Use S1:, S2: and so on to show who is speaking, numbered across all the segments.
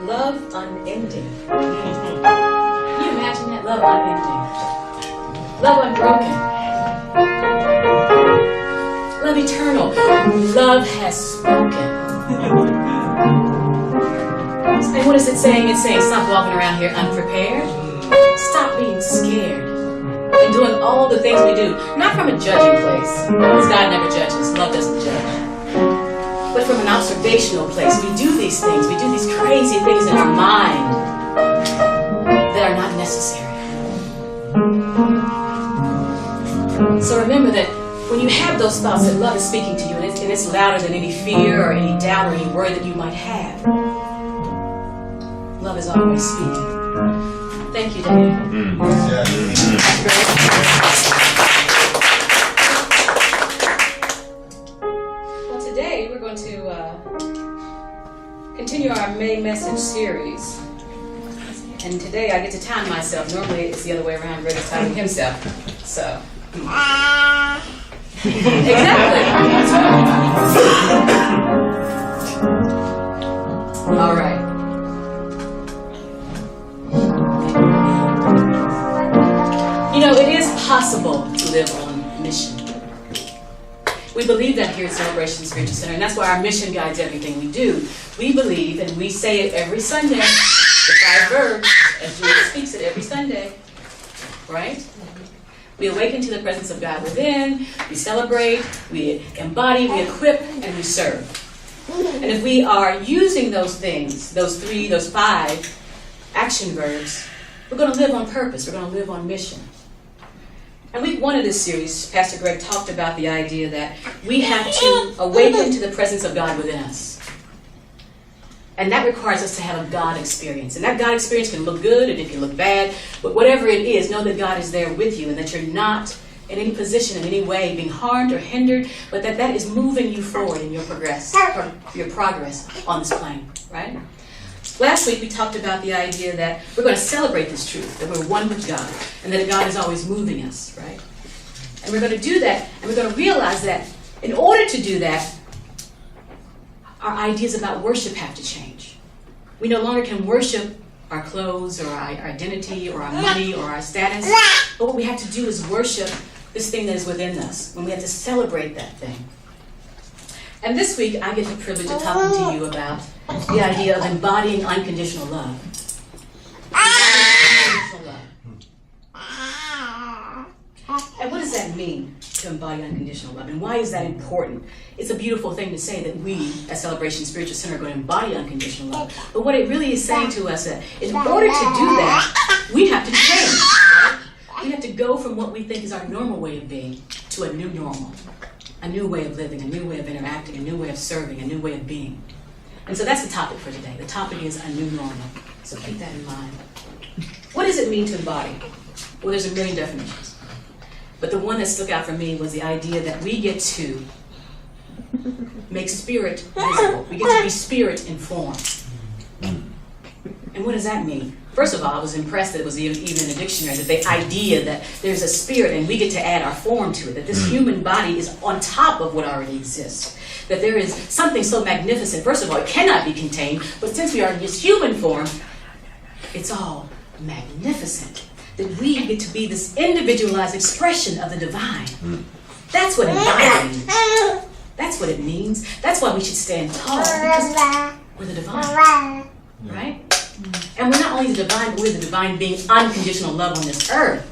S1: Love unending. Can you imagine that? Love unending. Love unbroken. Love eternal. Love has spoken. And what is it saying? It's saying stop walking around here unprepared. Stop being scared. And doing all the things we do. Not from a judging place. Because God never judges. Love doesn't judge. But from an observational place. We do these things. We do these crazy things in our mind that are not necessary. So remember that when you have those thoughts that love is speaking to you, and it's louder than any fear or any doubt or any worry that you might have, love is always speaking. Thank you, Daddy. Well, today we're going to continue our May message series. And today I get to time myself. Normally it's the other way around. Greg is timing himself. So. Exactly. All right. You know, it is possible to live on mission. We believe that here at Celebration Spiritual Center, and that's why our mission guides everything we do. We believe, and we say it every Sunday, the 5 verbs, as Julie speaks it every Sunday, right? We awaken to the presence of God within, we celebrate, we embody, we equip, and we serve. And if we are using those things, those 5 action verbs, we're going to live on purpose, we're going to live on mission. And week 1 of this series, Pastor Greg talked about the idea that we have to awaken to the presence of God within us. And that requires us to have a God experience. And that God experience can look good and it can look bad. But whatever it is, know that God is there with you and that you're not in any position in any way being harmed or hindered, but that is moving you forward in your progress on this plane, right? Last week we talked about the idea that we're going to celebrate this truth, that we're one with God, and that God is always moving us, right? And we're going to do that, and we're going to realize that in order to do that, our ideas about worship have to change. We no longer can worship our clothes or our identity or our money or our status. But what we have to do is worship this thing that is within us, when we have to celebrate that thing. And this week, I get the privilege of talking to you about the idea of embodying unconditional love. Unconditional love. And what does that mean, to embody unconditional love? And why is that important? It's a beautiful thing to say that we, at Celebration Spiritual Center, are going to embody unconditional love. But what it really is saying to us is, in order to do that, we have to change. Right? We have to go from what we think is our normal way of being to a new normal. A new way of living, a new way of interacting, a new way of serving, a new way of being. And so that's the topic for today. The topic is a new normal. So keep that in mind. What does it mean to embody? Well, there's a million definitions. But the one that stuck out for me was the idea that we get to make spirit visible. We get to be spirit informed. And what does that mean? First of all, I was impressed that it was even in the dictionary, that the idea that there's a spirit and we get to add our form to it, that this human body is on top of what already exists, that there is something so magnificent. First of all, it cannot be contained, but since we are in this human form, it's all magnificent, that we get to be this individualized expression of the divine. That's what embodying means. That's what it means. That's why we should stand tall, because we're the divine, right? And we're not only the divine, but we're the divine being unconditional love on this earth.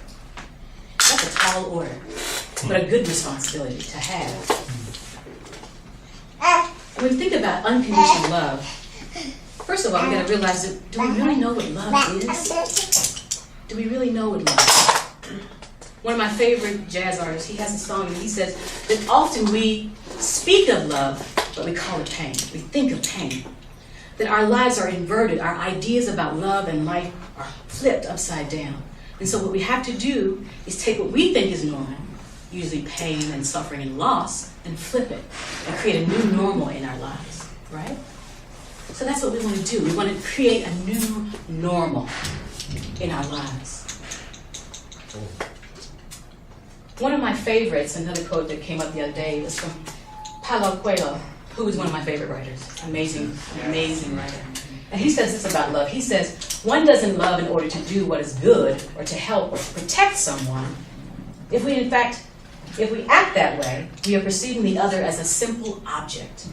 S1: That's a tall order, but a good responsibility to have. When we think about unconditional love, first of all, we got to realize that, do we really know what love is? Do we really know what love is? One of my favorite jazz artists, he has a song and he says that often we speak of love, but we call it pain. We think of pain. That our lives are inverted. Our ideas about love and life are flipped upside down. And so what we have to do is take what we think is normal, usually pain and suffering and loss, and flip it and create a new normal in our lives, right? So that's what we want to do. We want to create a new normal in our lives. One of my favorites, another quote that came up the other day, was from Paulo Coelho. who is one of my favorite writers. Amazing, amazing writer. And he says this about love. He says, one doesn't love in order to do what is good or to help or to protect someone. If we act that way, we are perceiving the other as a simple object.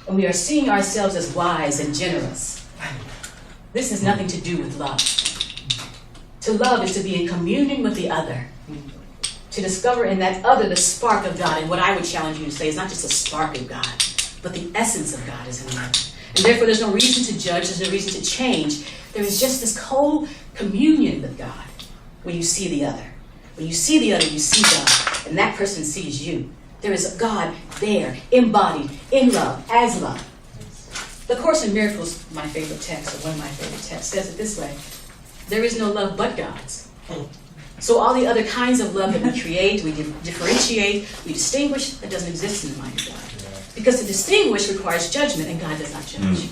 S1: And we are seeing ourselves as wise and generous. This has nothing to do with love. To love is to be in communion with the other. To discover in that other the spark of God. And what I would challenge you to say is not just a spark of God, but the essence of God is in the other. And therefore there's no reason to judge, there's no reason to change. There is just this whole communion with God when you see the other. When you see the other, you see God. And that person sees you. There is God there, embodied, in love, as love. The Course in Miracles, my favorite text, or one of my favorite texts, says it this way. There is no love but God's. So all the other kinds of love that we create, we differentiate, we distinguish, that doesn't exist in the mind of God. Because to distinguish requires judgment, and God does not judge.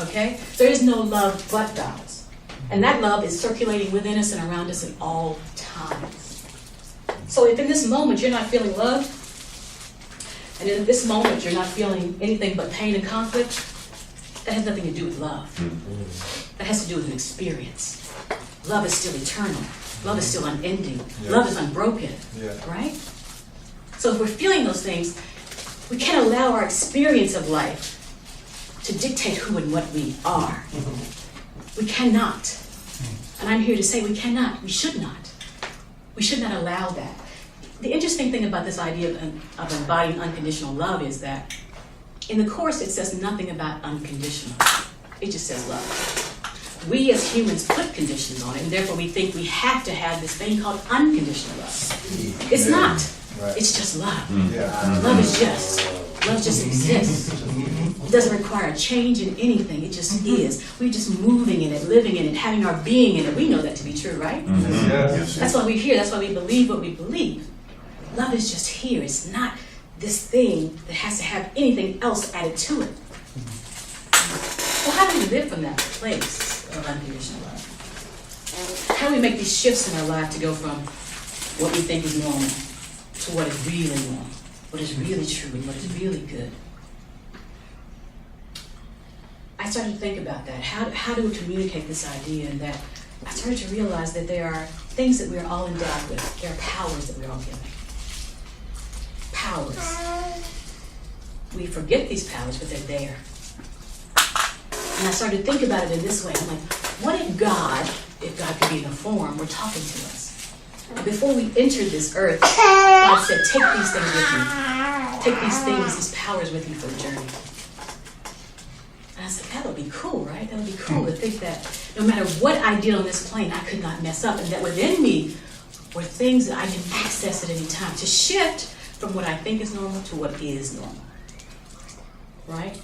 S1: Okay? There is no love but God's. And that love is circulating within us and around us at all times. So if in this moment you're not feeling love, and in this moment you're not feeling anything but pain and conflict, that has nothing to do with love. That has to do with an experience. Love is still eternal. Love is still unending. Love is unbroken. Right? So if we're feeling those things, we can't allow our experience of life to dictate who and what we are. We cannot. And I'm here to say we cannot. We should not. We should not allow that. The interesting thing about this idea of embodying unconditional love is that in the Course it says nothing about unconditional. It just says love. We as humans put conditions on it, and therefore we think we have to have this thing called unconditional love. It's not. It's just love. Love is just. Love just exists. It doesn't require a change in anything. It just is. We're just moving in it, living in it, having our being in it. We know that to be true, right? That's why we're here. That's why we believe what we believe. Love is just here. It's not this thing that has to have anything else added to it. So how do we live from that place of unconditional love? How do we make these shifts in our life to go from what we think is normal to what is really normal, what is really true, and what is really good? I started to think about that. How do we communicate this idea? And that I started to realize that there are things that we are all endowed with. There are powers that we're all given. Powers. We forget these powers, but they're there. And I started to think about it in this way. I'm like, what if God could be in a form, were talking to us? And before we entered this earth, God said, take these things with you. Take these things, these powers with you for the journey. And I said, that would be cool, right? That would be cool to think that no matter what I did on this plane, I could not mess up. And that within me were things that I can access at any time to shift from what I think is normal to what is normal. Right?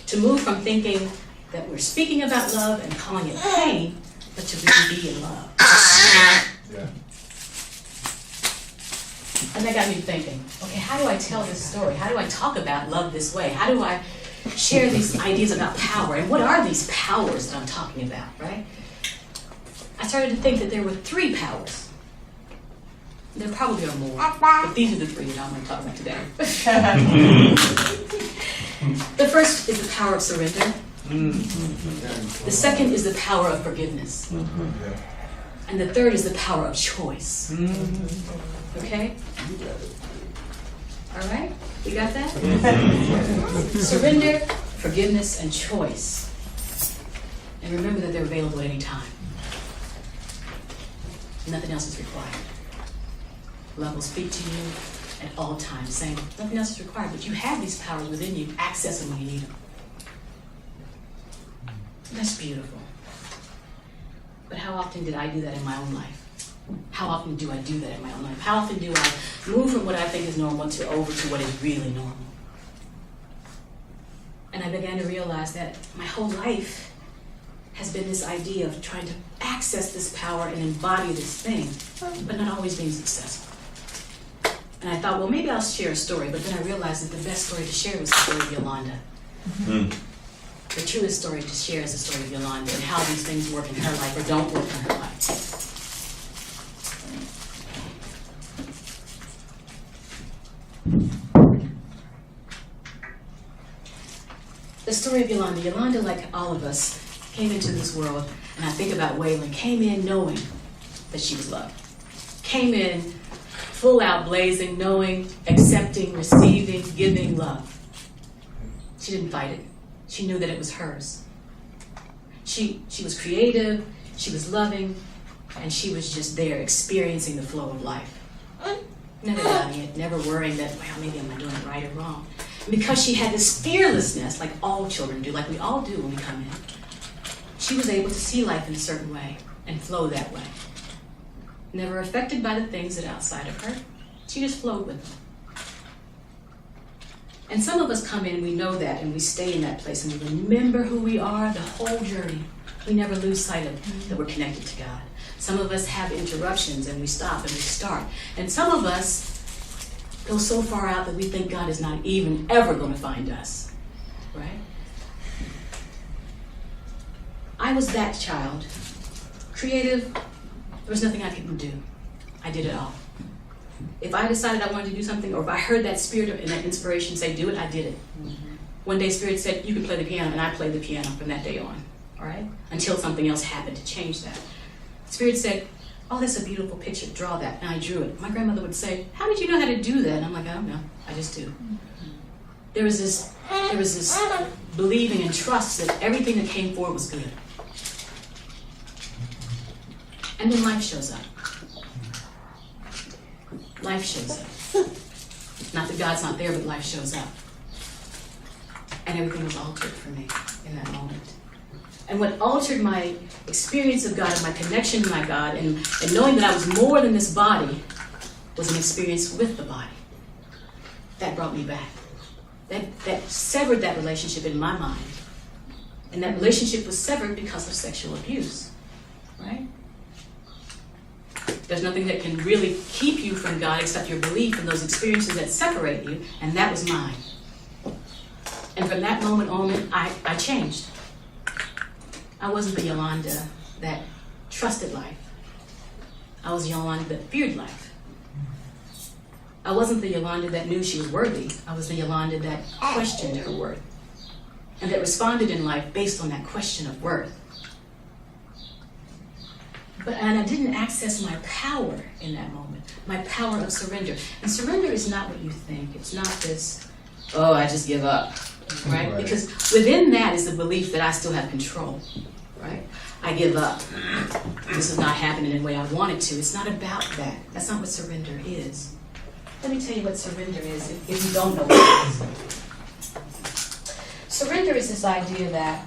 S1: To move from thinking that we're speaking about love and calling it pain, but to really be in love. And that got me thinking, okay, how do I tell this story? How do I talk about love this way? How do I share these ideas about power? And what are these powers that I'm talking about, right? I started to think that there were 3 powers. There probably are more, but these are the 3 that I'm going to talk about today. The first is the power of surrender. The second is the power of forgiveness. And the third is the power of choice. Okay? All right? We got that? Surrender, forgiveness, and choice. And remember that they're available at any time. Nothing else is required. Love will speak to you at all times, saying nothing else is required, but you have these powers within you. Access them when you need them. That's beautiful. But how often did I do that in my own life? How often do I do that in my own life? How often do I move from what I think is normal to over to what is really normal? And I began to realize that my whole life has been this idea of trying to access this power and embody this thing, but not always being successful. And I thought, well, maybe I'll share a story, but then I realized that the best story to share was the story of Yolanda. The truest story to share is the story of Yolanda and how these things work in her life or don't work in her life. The story of Yolanda. Yolanda, like all of us, came into this world, and I think about Waylon, came in knowing that she was loved. Came in full out blazing, knowing, accepting, receiving, giving love. She didn't fight it. She knew that it was hers. She was creative, she was loving, and she was just there experiencing the flow of life. Never doubting it, never worrying that, well, maybe I'm not doing it right or wrong. And because she had this fearlessness, like all children do, like we all do when we come in, she was able to see life in a certain way and flow that way. Never affected by the things that are outside of her. She just flowed with them. And some of us come in, we know that, and we stay in that place, and we remember who we are the whole journey. We never lose sight of that we're connected to God. Some of us have interruptions, and we stop and we start. And some of us go so far out that we think God is not even ever going to find us, right? I was that child. Creative, there was nothing I couldn't do. I did it all. If I decided I wanted to do something, or if I heard that spirit and that inspiration say, do it, I did it. One day Spirit said, you can play the piano, and I played the piano from that day on, all right? Until something else happened to change that. Spirit said, oh, that's a beautiful picture, draw that, and I drew it. My grandmother would say, how did you know how to do that? And I'm like, I don't know, I just do. There was this believing and trust that everything that came forward was good. And then life shows up. Life shows up. Not that God's not there, but life shows up. And everything was altered for me in that moment. And what altered my experience of God and my connection to my God and knowing that I was more than this body was an experience with the body. That brought me back. That severed that relationship in my mind. And that relationship was severed because of sexual abuse. Right? There's nothing that can really keep you from God except your belief in those experiences that separate you, and that was mine. And from that moment on, I changed. I wasn't the Yolanda that trusted life. I was the Yolanda that feared life. I wasn't the Yolanda that knew she was worthy. I was the Yolanda that questioned her worth, and that responded in life based on that question of worth. And I didn't access my power in that moment, my power of surrender. And surrender is not what you think. It's not this, oh, I just give up, right? Because within that is the belief that I still have control, right? I give up. This is not happening in the way I want it to. It's not about that. That's not what surrender is. Let me tell you what surrender is if you don't know what it is. Surrender is this idea that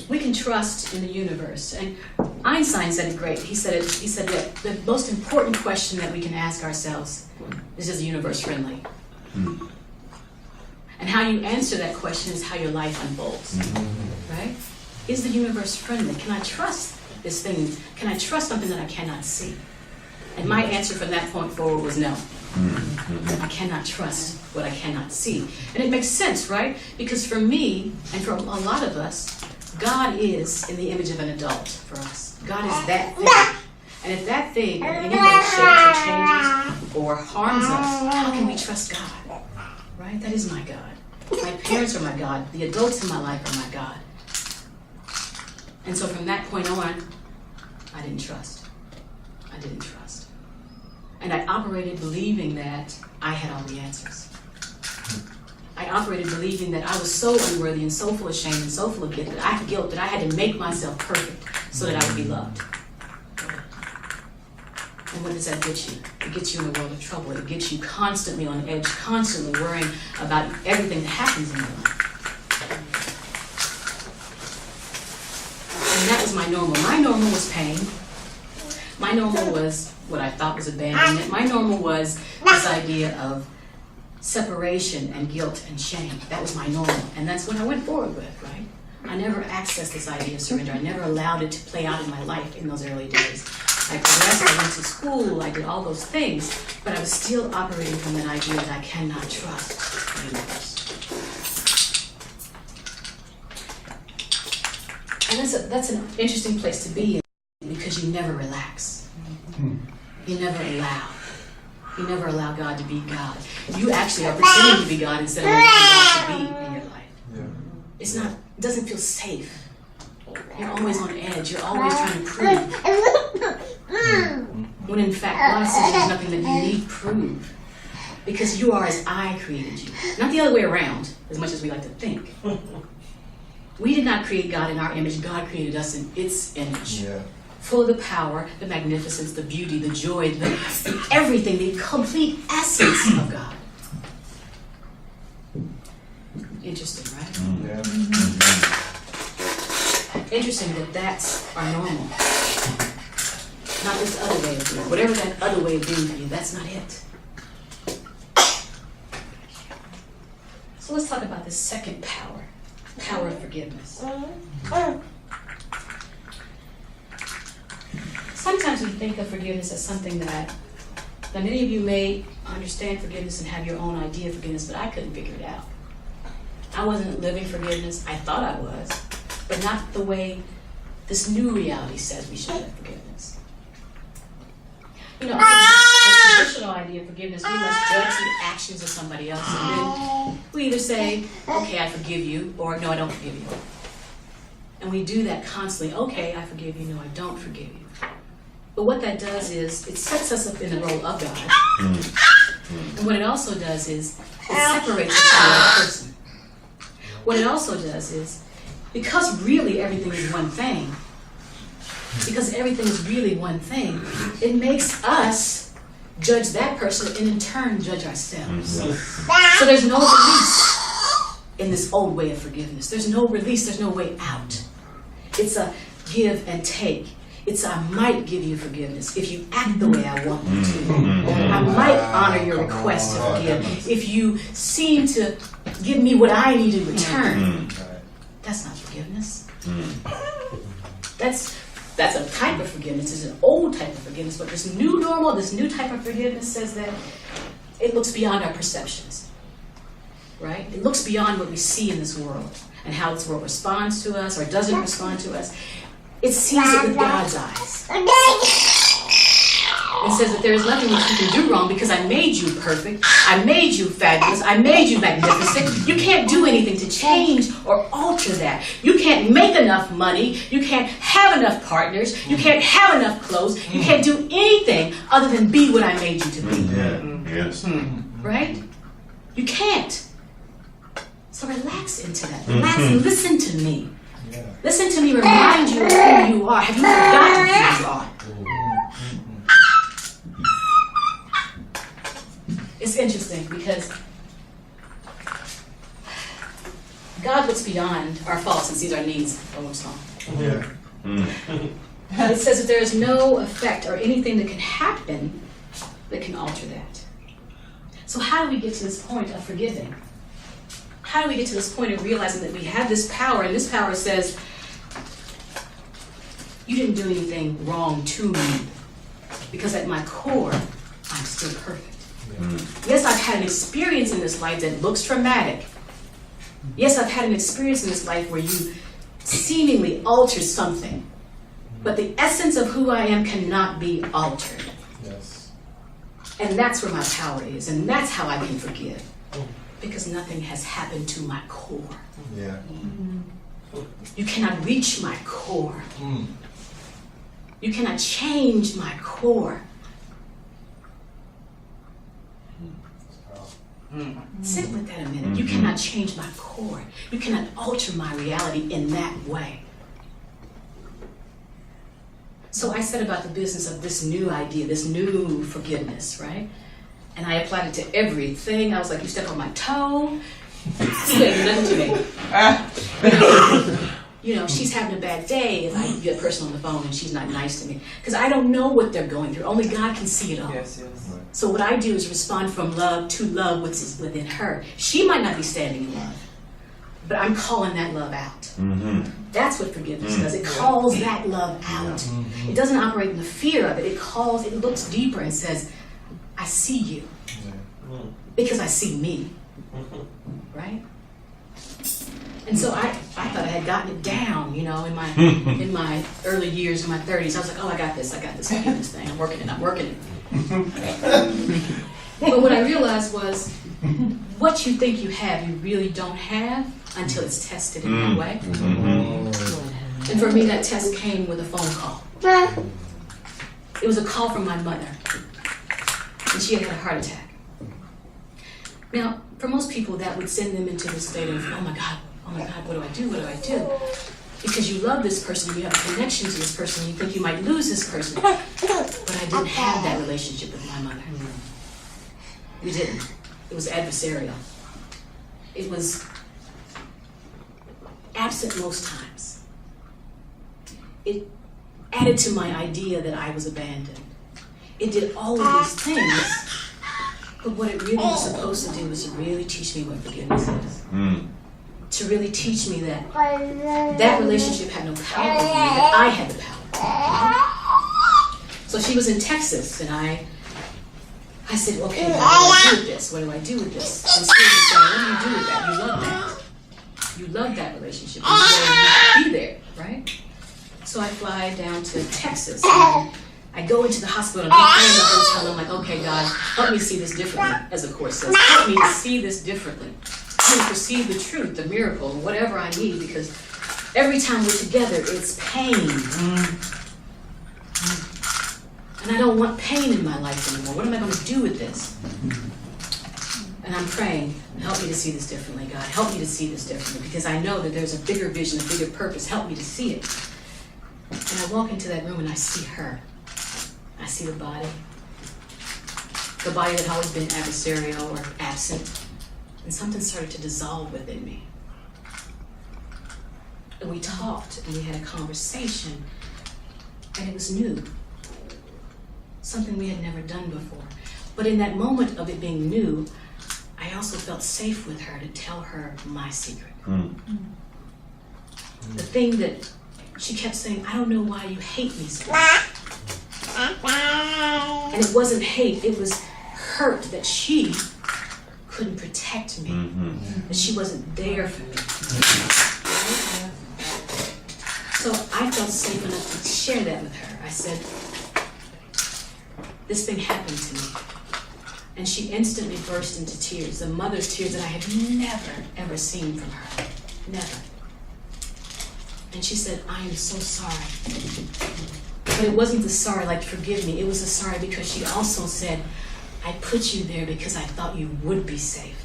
S1: we can trust in the universe. And Einstein said it great. He said that the most important question that we can ask ourselves is the universe friendly? And how you answer that question is how your life unfolds. Right? Is the universe friendly? Can I trust this thing? Can I trust something that I cannot see? And my answer from that point forward was no. I cannot trust what I cannot see. And it makes sense, right? Because for me, and for a lot of us, God is in the image of an adult for us. God is that thing. And if that thing in any way shakes or changes or harms us, how can we trust God? Right? That is my God. My parents are my God. The adults in my life are my God. And so from that point on, I didn't trust. I didn't trust. And I operated believing that I had all the answers. I operated believing that I was so unworthy and so full of shame and so full of guilt that I had to make myself perfect so that I would be loved. And what does that get you? It gets you in a world of trouble. It gets you constantly on edge, constantly worrying about everything that happens in your life. And that was my normal. My normal was pain. My normal was what I thought was abandonment. My normal was this idea of separation and guilt and shame. That was my normal. And that's what I went forward with, right? I never accessed this idea of surrender. I never allowed it to play out in my life in those early days. I progressed, I went to school, I did all those things, but I was still operating from that idea that I cannot trust the universe. And that's an interesting place to be in because you never relax. You never allow. You never allow God to be God. You actually are pretending to be God instead of allowing God to be in your life.
S2: Yeah.
S1: It's not, it doesn't feel safe. You're always on edge. You're always trying to prove. When in fact, God says there's nothing that you need prove. Because you are as I created you. Not the other way around, as much as we like to think. We did not create God in our image. God created us in its image.
S2: Yeah.
S1: Full of the power, the magnificence, the beauty, the joy, the everything, the complete essence of God. Interesting, right?
S2: Yeah.
S1: Interesting that that's our normal. Not this other way of doing it. Whatever that other way of doing for you, that's not it. So let's talk about this second power. Power of forgiveness. Sometimes we think of forgiveness as something that many of you may understand forgiveness and have your own idea of forgiveness, but I couldn't figure it out. I wasn't living forgiveness. I thought I was, but not the way this new reality says we should live forgiveness. You know, the traditional idea of forgiveness, we must judge the actions of somebody else, and then we either say, okay, I forgive you, or no, I don't forgive you. And we do that constantly. Okay, I forgive you, no, I don't forgive you. But what that does is, it sets us up in the role of God. And what it also does is, it separates us from the other person. What it also does is, because really everything is one thing, it makes us judge that person and in turn judge ourselves. So there's no release in this old way of forgiveness. There's no release, there's no way out. It's a give and take. It's I might give you forgiveness if you act the way I want you to. I might honor your request to forgive if you seem to give me what I need in return. That's not forgiveness. That's a type of forgiveness. It's an old type of forgiveness, but this new normal, this new type of forgiveness says that it looks beyond our perceptions, right? It looks beyond what we see in this world and how this world responds to us or doesn't respond to us. It sees it with God's eyes. It says that there is nothing that you can do wrong because I made you perfect. I made you fabulous. I made you magnificent. You can't do anything to change or alter that. You can't make enough money. You can't have enough partners. You can't have enough clothes. You can't do anything other than be what I made you to be.
S3: Yes.
S1: Right? You can't. So relax into that. Relax and listen to me. Listen to me remind you of who you are. Have you forgotten who you are? It's interesting because God looks beyond our faults and sees our needs. It says that there is no effect or anything that can happen that can alter that. So how do we get to this point of forgiving? How do we get to this point of realizing that we have this power, and this power says, you didn't do anything wrong to me, because at my core, I'm still perfect. Yes, I've had an experience in this life that looks traumatic. Yes, I've had an experience in this life where you seemingly altered something, but the essence of who I am cannot be altered.
S2: Yes.
S1: And that's where my power is, and that's how I can forgive. Because nothing has happened to my core.
S2: Yeah.
S1: You cannot reach my core. You cannot change my core. Sit with that a minute. You cannot change my core. You cannot alter my reality in that way. So I said about the business of this new idea, this new forgiveness, right? And I applied it to everything. I was like, you step on my toe, say nothing to me. You know, she's having a bad day if I get a person on the phone and she's not nice to me. Because I don't know what they're going through. Only God can see it all.
S4: Yes.
S1: So what I do is respond from love to love which is within her. She might not be standing in love, but I'm calling that love out. That's what forgiveness does. It calls that love out. It doesn't operate in the fear of it. It looks deeper and says, I see you because I see me, right? And so I thought I had gotten it down, you know, in my early years, in my 30s. I was like, oh, I got this forgiveness thing. I'm working it. But what I realized was, what you think you have, you really don't have until it's tested in that way. And for me, that test came with a phone call. It was a call from my mother, and she had had a heart attack. Now, for most people, that would send them into this state of, oh my God, what do I do? What do I do? Because you love this person, you have a connection to this person, you think you might lose this person. But I didn't have that relationship with my mother. We didn't. It was adversarial. It was absent most times. It added to my idea that I was abandoned. It did all of these things, but what it really was supposed to do was to really teach me what forgiveness is. To really teach me that that relationship had no power over me, that I had the power. So she was in Texas, and I said, okay, what do I do with this? What do I do with this? And Spirit was saying, what do you do with that? You love that. You love that relationship. You want to be there, right? So I fly down to Texas, and I go into the hospital, and I'm in the hotel, and I'm like, okay, God, help me see this differently, as the Course says. Help me to see this differently. To perceive the truth, the miracle, whatever I need, because every time we're together, it's pain. And I don't want pain in my life anymore. What am I going to do with this? And I'm praying, help me to see this differently, God. Help me to see this differently, because I know that there's a bigger vision, a bigger purpose. Help me to see it. And I walk into that room and I see her. I see the body that had always been adversarial or absent. And something started to dissolve within me. And we talked, and we had a conversation, and it was new. Something we had never done before. But in that moment of it being new, I also felt safe with her to tell her my secret. The thing that she kept saying, I don't know why you hate me so much. And it wasn't hate, it was hurt that she couldn't protect me, that she wasn't there for me. So I felt safe enough to share that with her. I said, this thing happened to me. And she instantly burst into tears, the mother's tears that I had never, ever seen from her. Never. And she said, I am so sorry. But it wasn't the sorry like forgive me, it was the sorry because she also said, I put you there because I thought you would be safe.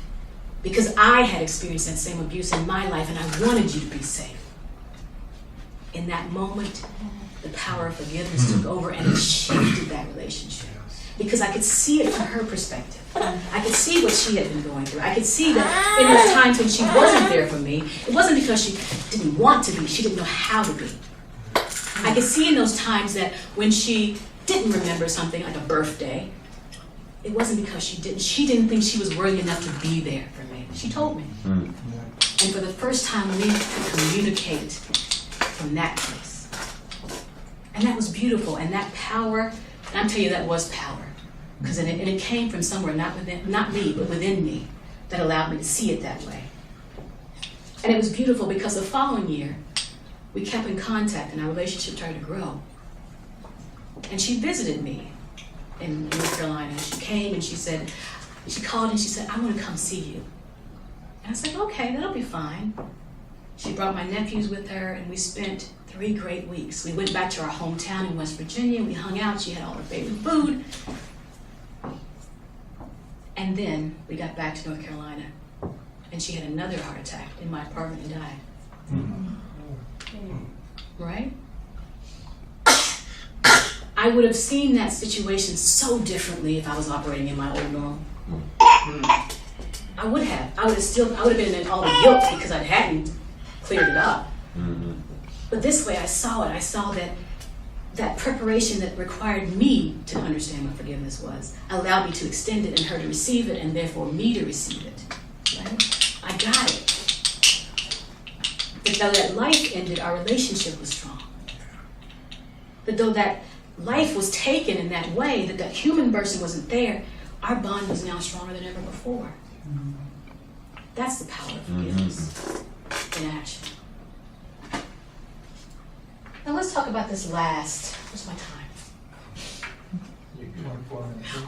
S1: Because I had experienced that same abuse in my life and I wanted you to be safe. In that moment, the power of forgiveness took over and it shifted that relationship. Because I could see it from her perspective. I could see what she had been going through. I could see that in those times when she wasn't there for me, it wasn't because she didn't want to be, she didn't know how to be. I could see in those times that when she didn't remember something like a birthday, it wasn't because she didn't think she was worthy enough to be there for me. She told me. And for the first time, we could communicate from that place. And that was beautiful. And that power, and I'm telling you, that was power. Because it came from somewhere, not me, but within me, that allowed me to see it that way. And it was beautiful because the following year, we kept in contact and our relationship started to grow. And she visited me in North Carolina. She came and she called and she said, I want to come see you. And I said, okay, that'll be fine. She brought my nephews with her and we spent 3 great weeks. We went back to our hometown in West Virginia. We hung out. She had all her favorite food. And then we got back to North Carolina and she had another heart attack in my apartment and died. Right? I would have seen that situation so differently if I was operating in my old normal. I would have. I would have been in all the guilt because I hadn't cleared it up. But this way I saw it. I saw that preparation that required me to understand what forgiveness was allowed me to extend it and her to receive it and therefore me to receive it. Right? I got it. But though that life ended, our relationship was strong. But though that life was taken in that way, that human person wasn't there, our bond was now stronger than ever before. That's the power of forgiveness in action. Now let's talk about this last. Where's my time?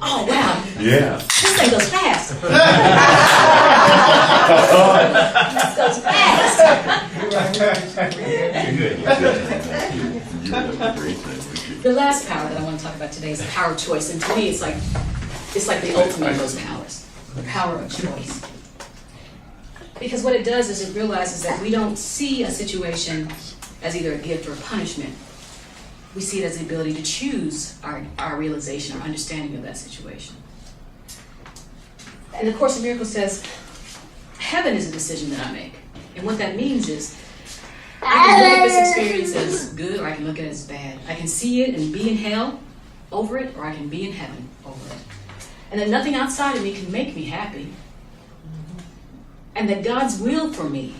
S1: Oh, wow.
S2: Yeah.
S1: This thing goes fast. This goes fast. The last power that I want to talk about today is the power of choice. And to me, it's like the ultimate of those powers, the power of choice. Because what it does is it realizes that we don't see a situation as either a gift or a punishment. We see it as the ability to choose our realization, our understanding of that situation. And the Course in Miracles says, heaven is a decision that I make. And what that means is, I can look at this experience as good, or I can look at it as bad. I can see it and be in hell over it, or I can be in heaven over it. And that nothing outside of me can make me happy. And that God's will for me,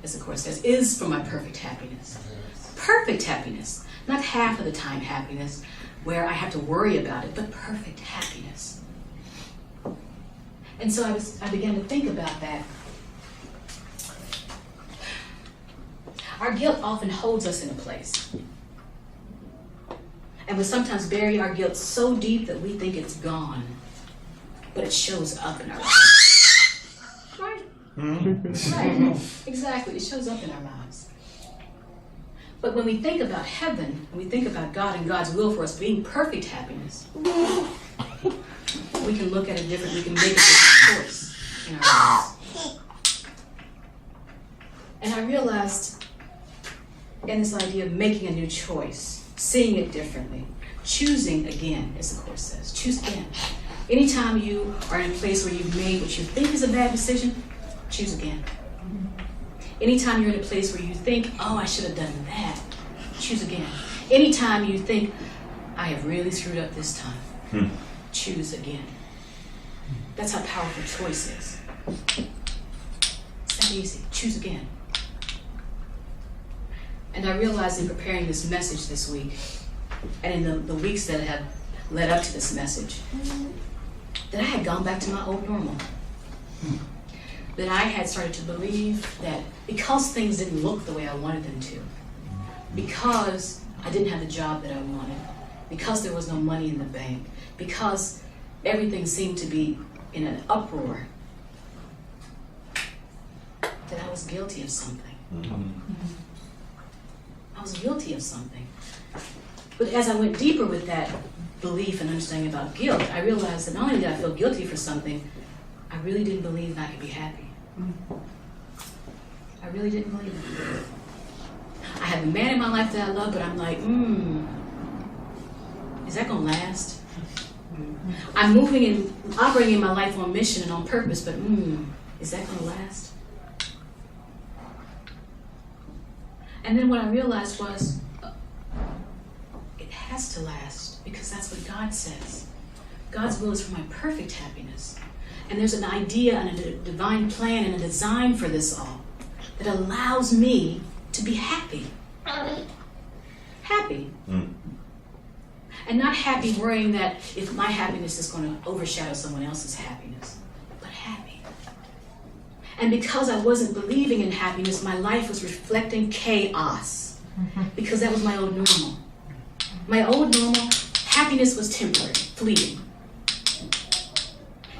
S1: as the Course says, is for my perfect happiness. Perfect happiness. Not half of the time happiness, where I have to worry about it, but perfect happiness. And so I began to think about that. Our guilt often holds us in a place. And we sometimes bury our guilt so deep that we think it's gone, but it shows up in our lives. Right? Right. Exactly. It shows up in our lives. But when we think about heaven, and we think about God and God's will for us being perfect happiness, we can look at it differently. We can make a different choice in our lives. And I realized in this idea of making a new choice, seeing it differently, choosing again, as the Course says, choose again. Anytime you are in a place where you've made what you think is a bad decision, choose again. Anytime you're in a place where you think, oh, I should have done that, choose again. Anytime you think, I have really screwed up this time, choose again. That's how powerful choice is. It's that easy. Choose again. And I realized in preparing this message this week, and in the weeks that have led up to this message, that I had gone back to my old normal. That I had started to believe that because things didn't look the way I wanted them to, because I didn't have the job that I wanted, because there was no money in the bank, because everything seemed to be in an uproar, that I was guilty of something. I was guilty of something. But as I went deeper with that belief and understanding about guilt, I realized that not only did I feel guilty for something, I really didn't believe that I could be happy. I really didn't believe it. I have a man in my life that I love, but I'm like, is that gonna last? I'm moving and operating in my life on mission and on purpose, but is that gonna last? And then what I realized was, it has to last, because that's what God says. God's will is for my perfect happiness. And there's an idea and a divine plan and a design for this all that allows me to be happy. Happy. And not happy worrying that if my happiness is going to overshadow someone else's happiness, but happy. And because I wasn't believing in happiness, my life was reflecting chaos, because that was my old normal. My old normal, happiness was temporary, fleeting.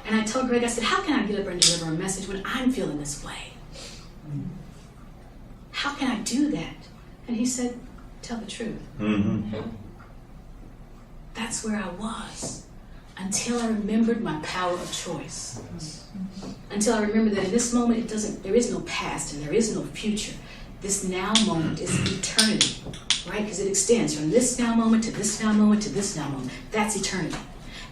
S1: And I told Greg, I said, how can I get up and deliver a message when I'm feeling this way? How can I do that? And he said, tell the truth. That's where I was, until I remembered my power of choice. Until I remembered that in this moment, there is no past and there is no future. This now moment is eternity, right? Because it extends from this now moment to this now moment to this now moment. That's eternity.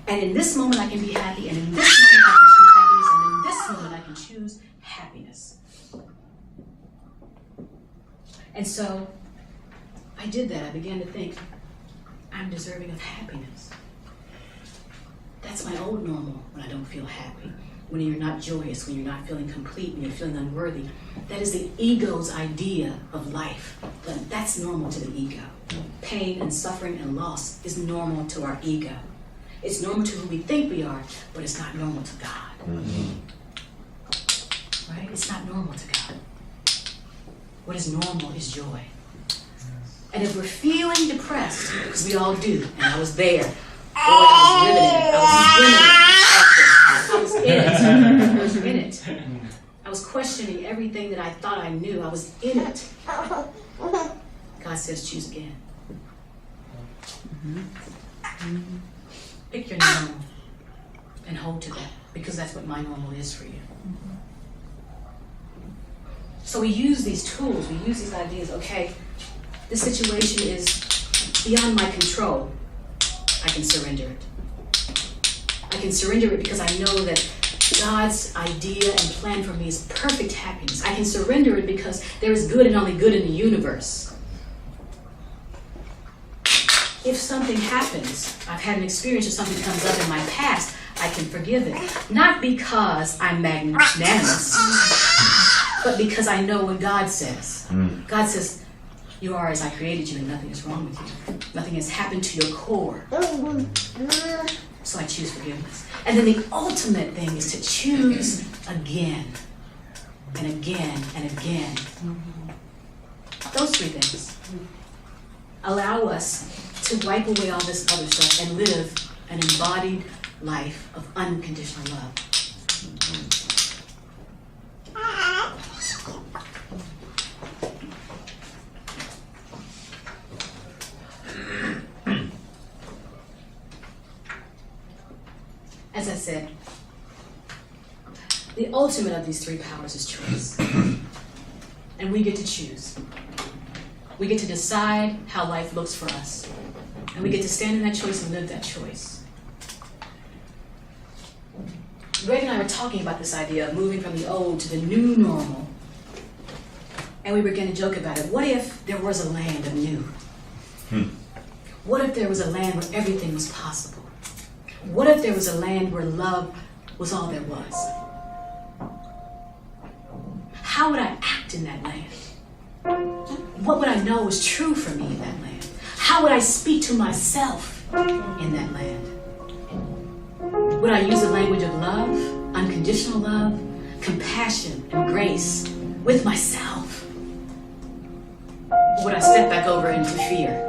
S1: And in this moment I can be happy, and in this moment I can choose happiness, and in this moment I can choose happiness. And so I did that. I began to think, I'm deserving of happiness. That's my old normal when I don't feel happy, when you're not joyous, when you're not feeling complete, when you're feeling unworthy. That is the ego's idea of life. But that's normal to the ego. Pain and suffering and loss is normal to our ego. It's normal to who we think we are, but it's not normal to God. Right? It's not normal to God. What is normal is joy. And if we're feeling depressed, because we all do, and I was there, I was in it. I was in it. I was questioning everything that I thought I knew. I was in it. God says, choose again. Pick your normal and hold to that, because that's what my normal is for you. So we use these tools, we use these ideas. Okay, this situation is beyond my control. I can surrender it. I can surrender it because I know that God's idea and plan for me is perfect happiness. I can surrender it because there is good and only good in the universe. If something happens, I've had an experience or something comes up in my past, I can forgive it. Not because I'm magnanimous, but because I know what God says. God says, you are as I created you and nothing is wrong with you. Nothing has happened to your core. So I choose forgiveness. And then the ultimate thing is to choose again and again and again. Those three things allow us to wipe away all this other stuff and live an embodied life of unconditional love. As I said, the ultimate of these three powers is choice. And we get to choose. We get to decide how life looks for us. And we get to stand in that choice and live that choice. Greg and I were talking about this idea of moving from the old to the new normal. And we were going to joke about it. What if there was a land of new? What if there was a land where everything was possible? What if there was a land where love was all there was? How would I act in that land? What would I know was true for me in that land? How would I speak to myself in that land? Would I use the language of love, unconditional love, compassion, and grace with myself? Or would I step back over into fear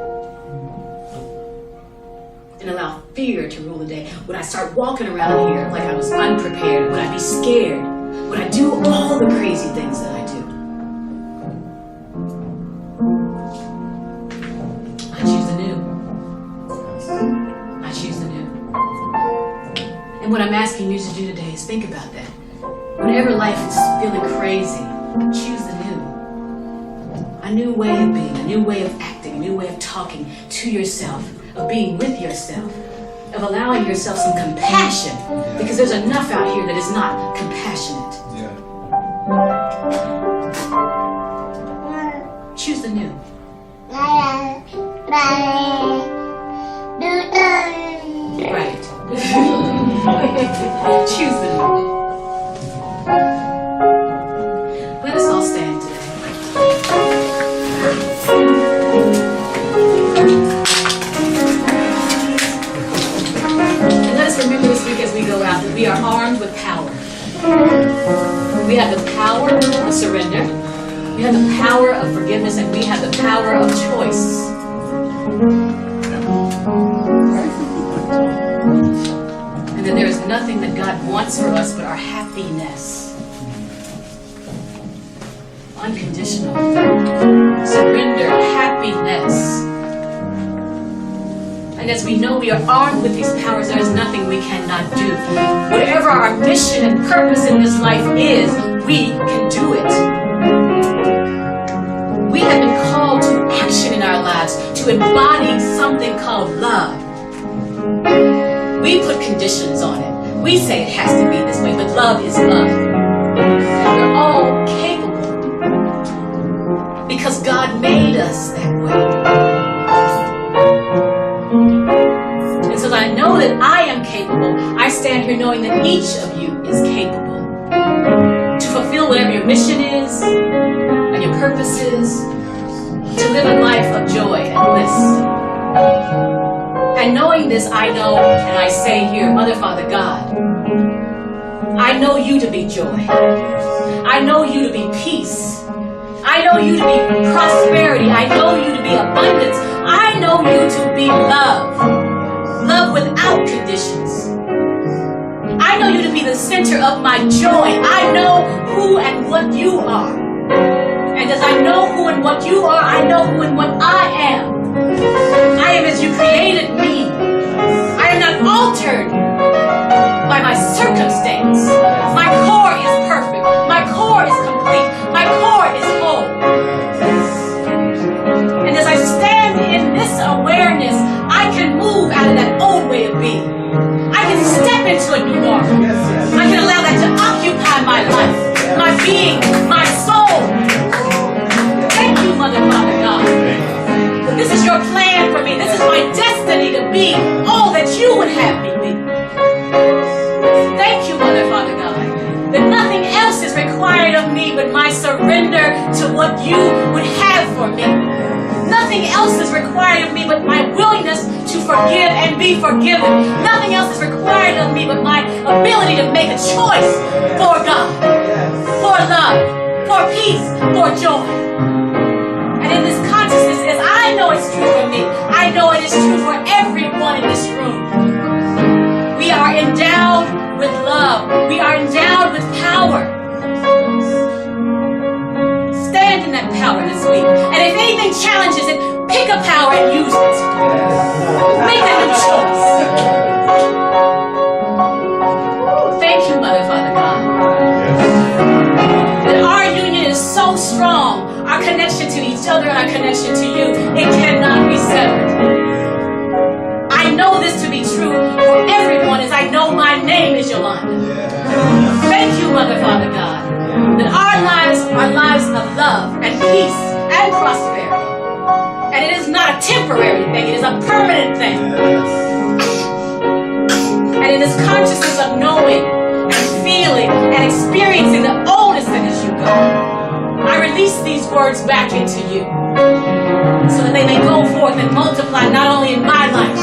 S1: and allow fear to rule the day? Would I start walking around here like I was unprepared? Would I be scared? Would I do all the crazy things that I do? I choose the new. I choose the new. And what I'm asking you to do today is think about that. Whenever life is feeling crazy, choose the new. A new way of being, a new way of acting, a new way of talking to yourself, of being with yourself, of allowing yourself some compassion, because there's enough out here that is not compassionate. Choose the new. Right. Choose the new. Let us all stand today. And let us remember this week as we go out that we are armed with power. We have the power of surrender. We have the power of forgiveness, and we have the power of choice. And that there is nothing that God wants for us but our happiness. Unconditional surrender, happiness. And as we know we are armed with these powers, there is nothing we cannot do. Whatever our mission and purpose in this life is, we can do it. We have been called to action in our lives, to embody something called love. We put conditions on it. We say it has to be this way, but love is love. We're all capable because God made us that way. And so that I know that I am capable, I stand here knowing that each of you is capable to fulfill whatever your mission is and your purpose is, to live a life of joy and bliss. And knowing this, I know, and I say here, Mother, Father, God, I know you to be joy. I know you to be peace. I know you to be prosperity. I know you to be abundance. I know you to be love. love without conditions. I know you to be the center of my joy. I know who and what you are. And as I know who and what you are, I know who and what I am. I am as you created me. I am not altered by my circumstance. My core is perfect. My core is complete. My core is whole. And as I stand in this awareness, I can move out of that old way of being. I can step into a new normal. I can allow that to occupy my life, my being, my soul. Thank you, Mother, Father, God. This is your plan for me. This is my destiny to be all that you would have me be. Thank you, Mother, Father, God, that nothing else is required of me but my surrender to what you would have for me. Nothing else is required of me but my willingness to forgive and be forgiven. Nothing else is required of me but my ability to make a choice for God, for love, for peace, for joy. And in this consciousness, as I know it's true for me, I know it is true for everyone in this room. We are endowed with love. We are endowed with power. Stand in that power this week. And if anything challenges it, pick a power and use it. Make a new choice. Thank you, Mother, Father, God. That our union is so strong. Our connection to each other and our connection to you, it cannot be severed. I know this to be true for everyone as I know my name is Yolanda. Thank you, Mother, Father, God, that our lives are lives of love and peace and prosperity. And it is not a temporary thing, it is a permanent thing. And in this consciousness of knowing and feeling and experiencing the oldness that is you, God, I release these words back into you so that they may go forth and multiply not only in my life,